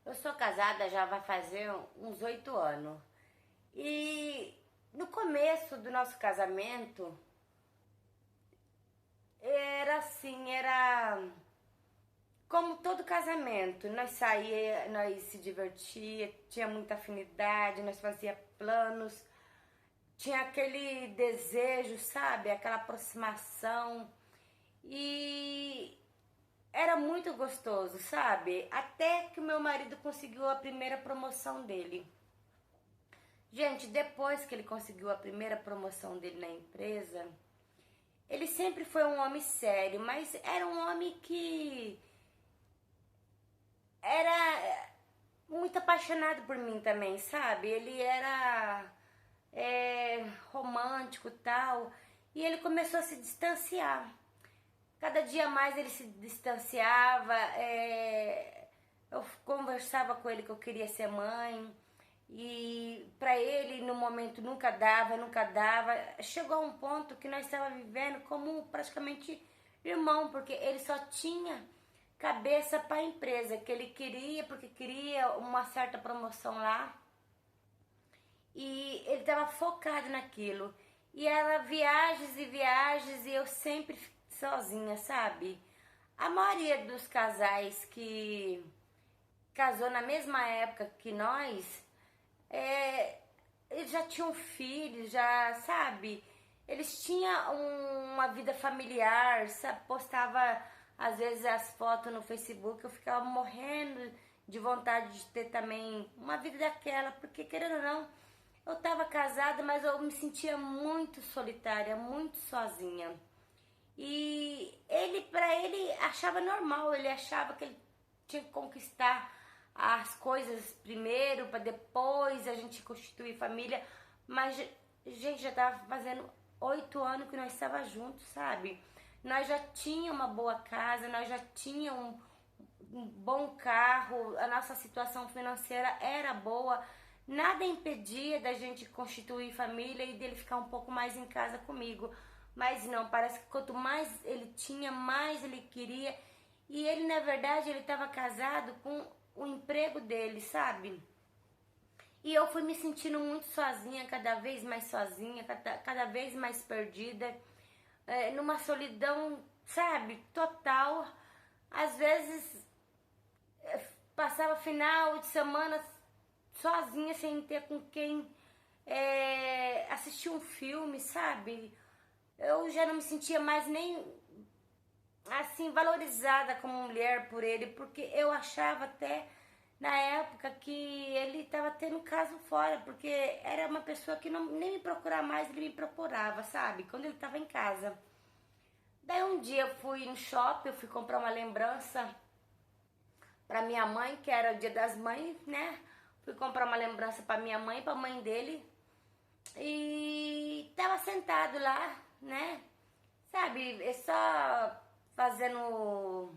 Eu sou casada já vai fazer uns 8 anos. E no começo do nosso casamento era assim, era como todo casamento. Nós saía, nós se divertia, tinha muita afinidade, nós fazia planos, tinha aquele desejo, sabe? Aquela aproximação. E era muito gostoso, sabe? Até que o meu marido conseguiu a primeira promoção dele. Gente, depois que ele conseguiu a primeira promoção dele na empresa, ele sempre foi um homem sério, mas era um homem que era muito apaixonado por mim também, sabe? Ele era romântico e tal, e ele começou a se distanciar. Cada dia mais ele se distanciava, eu conversava com ele que eu queria ser mãe, e para ele no momento nunca dava, nunca dava. Chegou a um ponto que nós estávamos vivendo como praticamente irmão, porque ele só tinha cabeça para a empresa que ele queria, porque queria uma certa promoção lá, e ele estava focado naquilo. E era viagens e viagens e eu sempre sozinha, sabe? A maioria dos casais que casou na mesma época que nós, eles já tinham filhos, já, sabe? Eles tinham uma vida familiar, sabe? Postava às vezes as fotos no Facebook, eu ficava morrendo de vontade de ter também uma vida daquela, porque querendo ou não, eu tava casada, mas eu me sentia muito solitária, muito sozinha. E ele, para ele, achava normal, ele achava que ele tinha que conquistar as coisas primeiro, para depois a gente constituir família. Mas, gente, já tava fazendo 8 anos que nós estávamos juntos, sabe? Nós já tínhamos uma boa casa, nós já tínhamos um bom carro, a nossa situação financeira era boa. Nada impedia da gente constituir família e dele ficar um pouco mais em casa comigo. Mas não, parece que quanto mais ele tinha, mais ele queria. E ele, na verdade, ele estava casado com o emprego dele, sabe? E eu fui me sentindo muito sozinha, cada vez mais sozinha, cada vez mais perdida, numa solidão, sabe, total. Às vezes passava final de semana sozinha, sem ter com quem assistir um filme, sabe? Eu já não me sentia mais nem assim valorizada como mulher por ele, porque eu achava até na época que ele estava tendo caso fora, porque era uma pessoa que não, nem me procurava mais, ele me procurava, sabe? Quando ele estava em casa. Daí um dia eu fui no shopping, eu fui comprar uma lembrança para minha mãe, que era o Dia das Mães, né? Fui comprar uma lembrança para minha mãe, para a mãe dele. E tava sentado lá, né? Sabe, é só fazendo,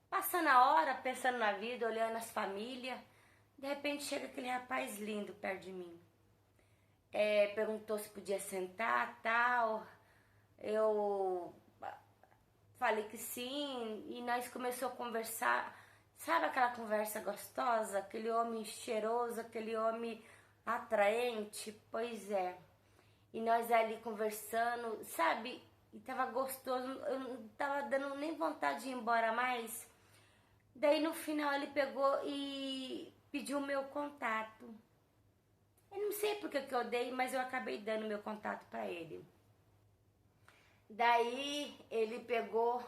passando a hora, pensando na vida, olhando as famílias. De repente chega aquele rapaz lindo perto de mim. Perguntou se podia sentar, tal. Eu falei que sim, e nós começamos a conversar. Sabe aquela conversa gostosa? Aquele homem cheiroso, aquele homem atraente? Pois é. E nós ali conversando, sabe? E tava gostoso, eu não tava dando nem vontade de ir embora mais. Daí no final ele pegou e pediu o meu contato. Eu não sei porque que eu dei, mas eu acabei dando meu contato pra ele. Daí ele pegou,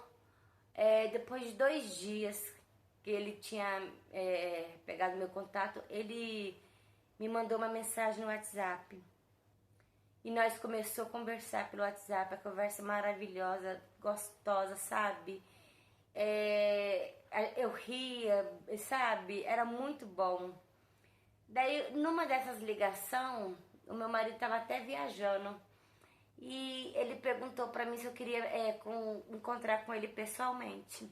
depois de 2 dias que ele tinha pegado meu contato, ele me mandou uma mensagem no WhatsApp. E nós começamos a conversar pelo WhatsApp, a conversa maravilhosa, gostosa, sabe? Eu ria, sabe? Era muito bom. Daí, numa dessas ligações, o meu marido estava até viajando. E ele perguntou pra mim se eu queria encontrar com ele pessoalmente.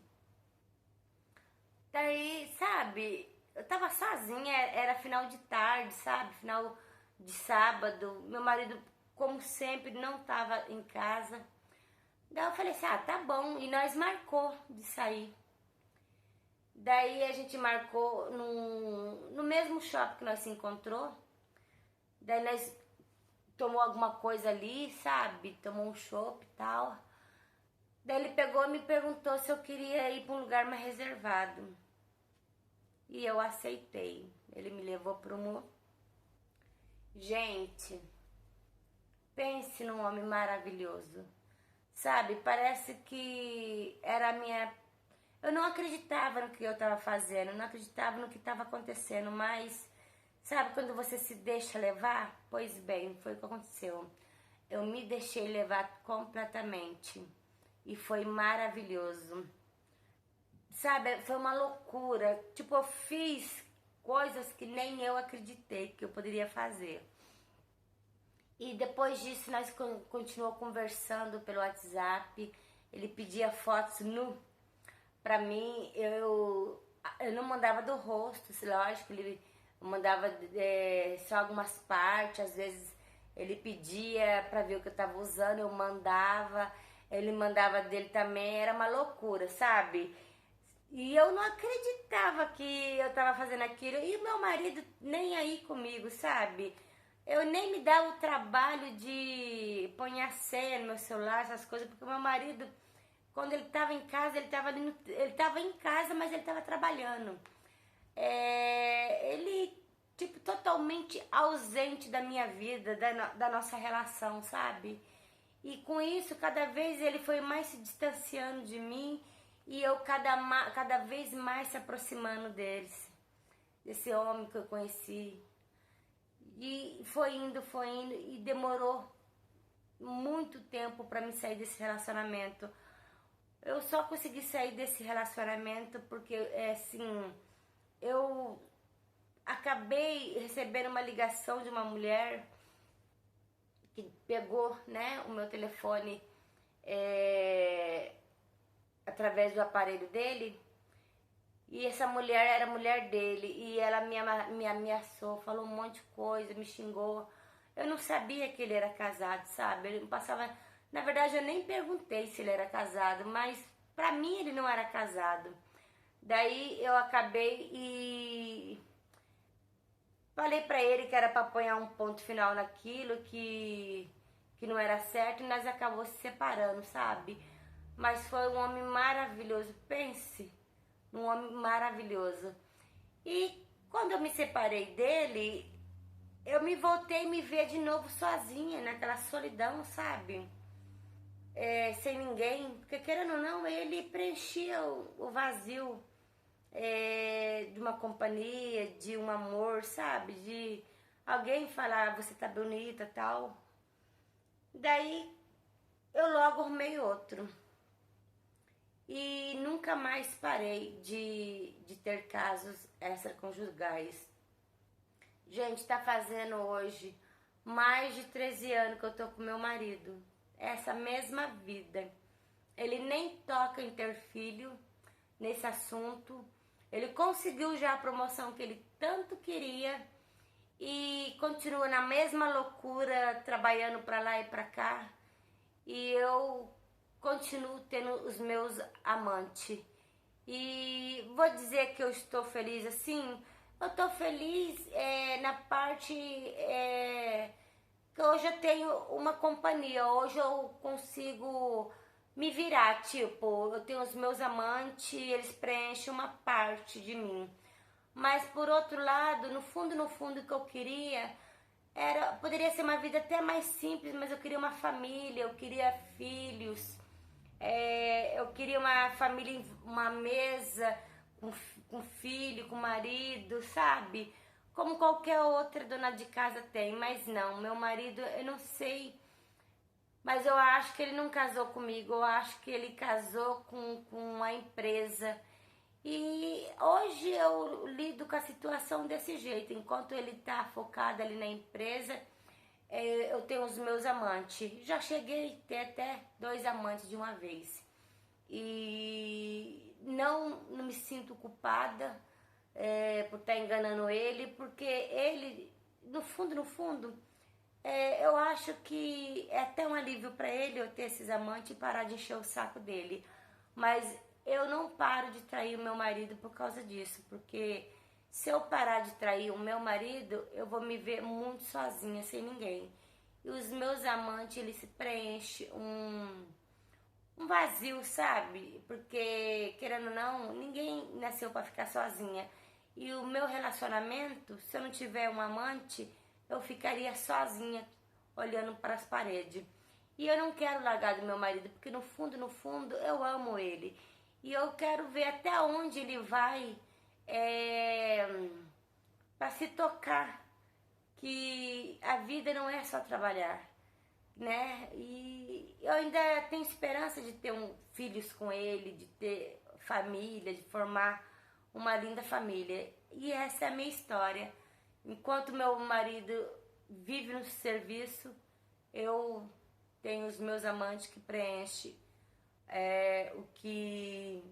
Daí, sabe, eu tava sozinha, era final de tarde, sabe? Final de sábado. Meu marido, como sempre, não tava em casa. Daí eu falei assim, tá bom. E nós marcou de sair. Daí a gente marcou no mesmo shopping que nós se encontrou. Daí nós tomou alguma coisa ali, sabe? Tomou um chopp e tal. Daí ele pegou e me perguntou se eu queria ir para um lugar mais reservado. E eu aceitei. Ele me levou para um... Gente, pense num homem maravilhoso. Sabe, parece que era a minha... Eu não acreditava no que eu estava fazendo, não acreditava no que estava acontecendo, mas... Sabe quando você se deixa levar? Pois bem, foi o que aconteceu. Eu me deixei levar completamente. E foi maravilhoso. Sabe, foi uma loucura. Tipo, eu fiz coisas que nem eu acreditei que eu poderia fazer. E depois disso nós continuamos conversando pelo WhatsApp. Ele pedia fotos nu pra mim. Eu não mandava do rosto, lógico. Ele mandava só algumas partes. Às vezes ele pedia pra ver o que eu tava usando, eu mandava. Ele mandava dele também. Era uma loucura, sabe? E eu não acreditava que eu tava fazendo aquilo. E o meu marido nem aí comigo, sabe? Eu nem me dava o trabalho de pôr a senha no meu celular, essas coisas, porque o meu marido, quando ele tava em casa, ele tava em casa, mas ele tava trabalhando. Ele, tipo, totalmente ausente da minha vida, da nossa relação, sabe? E com isso, cada vez ele foi mais se distanciando de mim e eu cada vez mais se aproximando desse homem que eu conheci. E foi indo e demorou muito tempo para me sair desse relacionamento. Eu só consegui sair desse relacionamento porque, assim, eu acabei recebendo uma ligação de uma mulher que pegou, né, o meu telefone através do aparelho dele. E essa mulher era a mulher dele e ela me ameaçou, falou um monte de coisa, me xingou. Eu não sabia que ele era casado, sabe? Ele passava... Na verdade, eu nem perguntei se ele era casado, mas pra mim ele não era casado. Daí eu acabei e falei pra ele que era pra apanhar um ponto final naquilo, que não era certo, e nós acabamos se separando, sabe? Mas foi um homem maravilhoso, pense, um homem maravilhoso. E quando eu me separei dele, eu me voltei a me ver de novo sozinha, naquela solidão, sabe? Sem ninguém, porque querendo ou não, ele preenchia o vazio de uma companhia, de um amor, sabe? De alguém falar, você tá bonita, tal. Daí eu logo arrumei outro. E nunca mais parei de ter casos extraconjugais. Gente, tá fazendo hoje mais de 13 anos que eu tô com meu marido. Essa mesma vida. Ele nem toca em ter filho nesse assunto. Ele conseguiu já a promoção que ele tanto queria e continua na mesma loucura, trabalhando pra lá e pra cá. E eu continuo tendo os meus amantes. E vou dizer que eu estou feliz assim. Eu estou feliz na parte que hoje eu tenho uma companhia. Hoje eu consigo me virar. Tipo, eu tenho os meus amantes, eles preenchem uma parte de mim. Mas por outro lado, no fundo, o que eu queria poderia ser uma vida até mais simples, mas eu queria uma família, eu queria filhos. Eu queria uma família, uma mesa com filho, com marido, sabe? Como qualquer outra dona de casa tem, mas não, meu marido, eu não sei, mas eu acho que ele não casou comigo, eu acho que ele casou com a empresa. E hoje eu lido com a situação desse jeito, enquanto ele tá focado ali na empresa, eu tenho os meus amantes. Já cheguei a ter até 2 amantes de uma vez. E não me sinto culpada por estar enganando ele, porque ele, no fundo, eu acho que é até um alívio para ele eu ter esses amantes e parar de encher o saco dele. Mas eu não paro de trair o meu marido por causa disso, porque se eu parar de trair o meu marido, eu vou me ver muito sozinha, sem ninguém. E os meus amantes, eles se preenchem um vazio, sabe? Porque, querendo ou não, ninguém nasceu para ficar sozinha. E o meu relacionamento, se eu não tiver um amante, eu ficaria sozinha, olhando para as paredes. E eu não quero largar do meu marido, porque no fundo, eu amo ele. E eu quero ver até onde ele vai para se tocar que a vida não é só trabalhar, né? E eu ainda tenho esperança de ter filhos com ele, de ter família, de formar uma linda família. E essa é a minha história. Enquanto meu marido vive no serviço, eu tenho os meus amantes que preenchem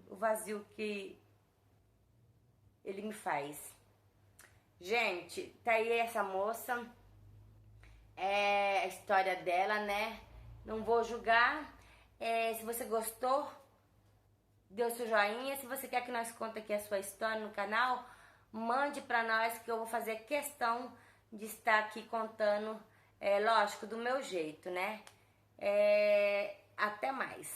o vazio que ele me faz. Gente, tá aí essa moça, a história dela, né? Não vou julgar. Se você gostou, dê o seu joinha. Se você quer que nós conte aqui a sua história no canal, mande pra nós que eu vou fazer questão de estar aqui contando, lógico, do meu jeito, né? Até mais.